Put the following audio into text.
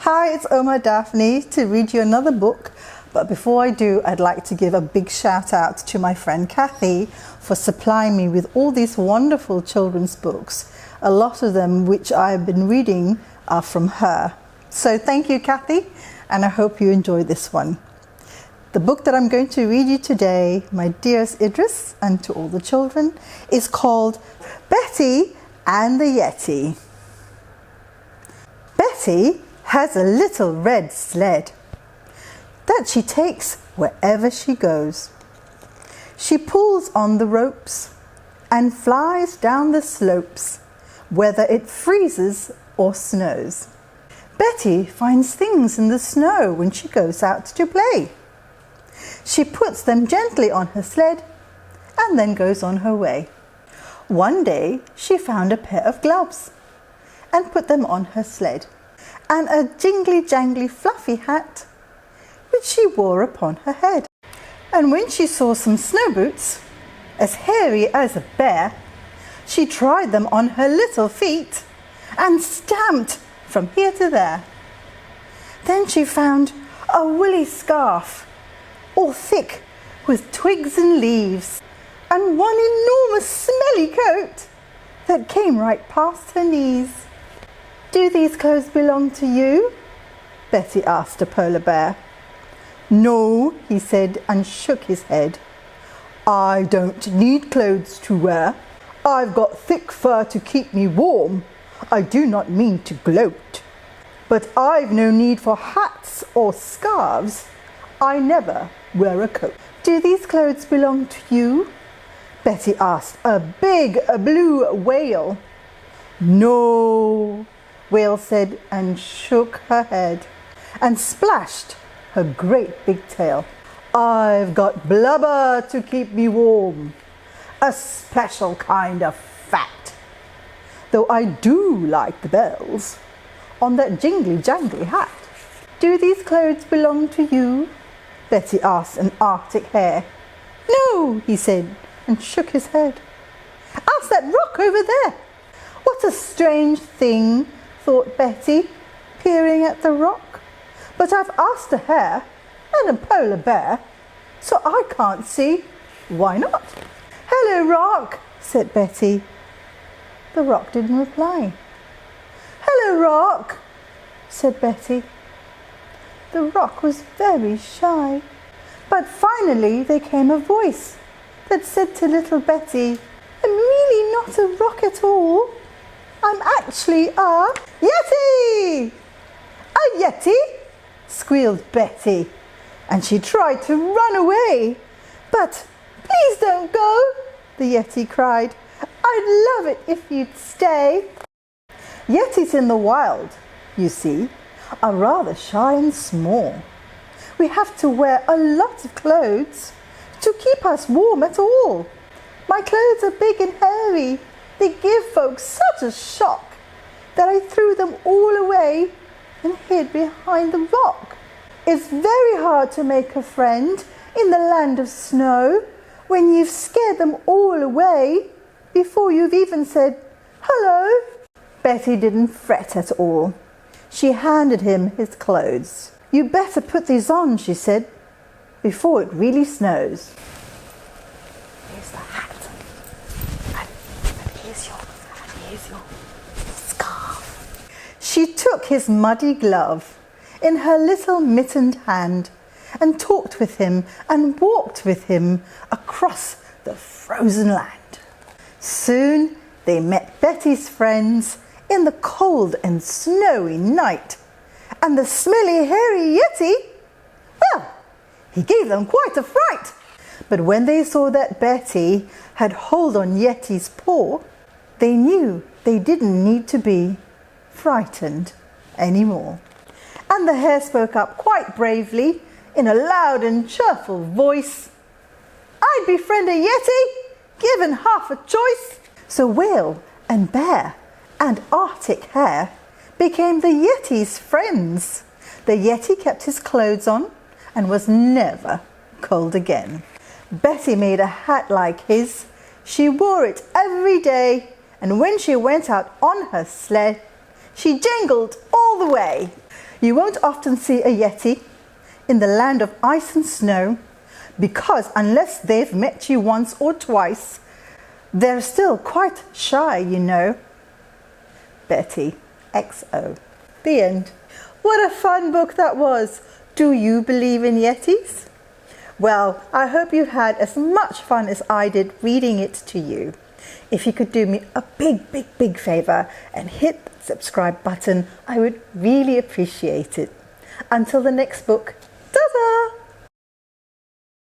Hi, it's Oma Daphne to read you another book. But before I do, I'd like to give a big shout out to my friend Kathy for supplying me with all these wonderful children's books. A lot of them which I've been reading are from her. So thank you, Kathy, and I hope you enjoy this one. The book that I'm going to read you today, my dearest Idris, and to all the children, is called Betty and the Yeti. Betty has a little red sled that she takes wherever she goes. She pulls on the ropes and flies down the slopes, whether it freezes or snows. Betty finds things in the snow when she goes out to play. She puts them gently on her sled and then goes on her way. One day she found a pair of gloves and put them on her sled, and a jingly-jangly fluffy hat which she wore upon her head. And when she saw some snow boots, as hairy as a bear, she tried them on her little feet and stamped from here to there. Then she found a woolly scarf, all thick with twigs and leaves, and one enormous smelly coat that came right past her knees. "Do these clothes belong to you?" Betty asked a polar bear. "No," he said, and shook his head. "I don't need clothes to wear. I've got thick fur to keep me warm. I do not mean to gloat. But I've no need for hats or scarves. I never wear a coat." "Do these clothes belong to you?" Betty asked a big blue whale. "No," Whale said, and shook her head and splashed her great big tail. "I've got blubber to keep me warm, a special kind of fat, though I do like the bells on that jingly-jangly hat." "Do these clothes belong to you?" Betty asked an Arctic hare. "No," he said, and shook his head. "Ask that rock over there." "What a strange thing," thought Betty, peering at the rock. "But I've asked a hare and a polar bear, so I can't see. Why not?" "Hello, rock," said Betty. The rock didn't reply. "Hello, rock," said Betty. The rock was very shy, but finally there came a voice that said to little Betty, "I'm really not a rock at all. I'm actually a Yeti!" "A Yeti?" squealed Betty, and she tried to run away. "But please don't go," the Yeti cried. "I'd love it if you'd stay." Yetis in the wild, you see, are rather shy and small. We have to wear a lot of clothes to keep us warm at all. My clothes are big and hairy. They give folks such a shock that I threw them all away and hid behind the rock. It's very hard to make a friend in the land of snow when you've scared them all away before you've even said hello. Betty didn't fret at all. She handed him his clothes. "You better put these on," she said, "before it really snows. Here's the hat. And here's your scarf." She took his muddy glove in her little mittened hand and talked with him and walked with him across the frozen land. Soon they met Betty's friends in the cold and snowy night, and the smelly, hairy Yeti, well, he gave them quite a fright. But when they saw that Betty had hold on Yeti's paw, they knew they didn't need to be frightened anymore. And the hare spoke up quite bravely in a loud and cheerful voice. "I'd befriend a Yeti, given half a choice." So Whale and Bear and Arctic Hare became the Yeti's friends. The Yeti kept his clothes on and was never cold again. Betty made a hat like his. She wore it every day, and when she went out on her sled, she jingled all the way. You won't often see a Yeti in the land of ice and snow because unless they've met you once or twice, they're still quite shy, you know. Betty, XO. The end. What a fun book that was. Do you believe in Yetis? Well, I hope you had as much fun as I did reading it to you. If you could do me a big favor and hit the subscribe button, I would really appreciate it. Until the next book, ta-da!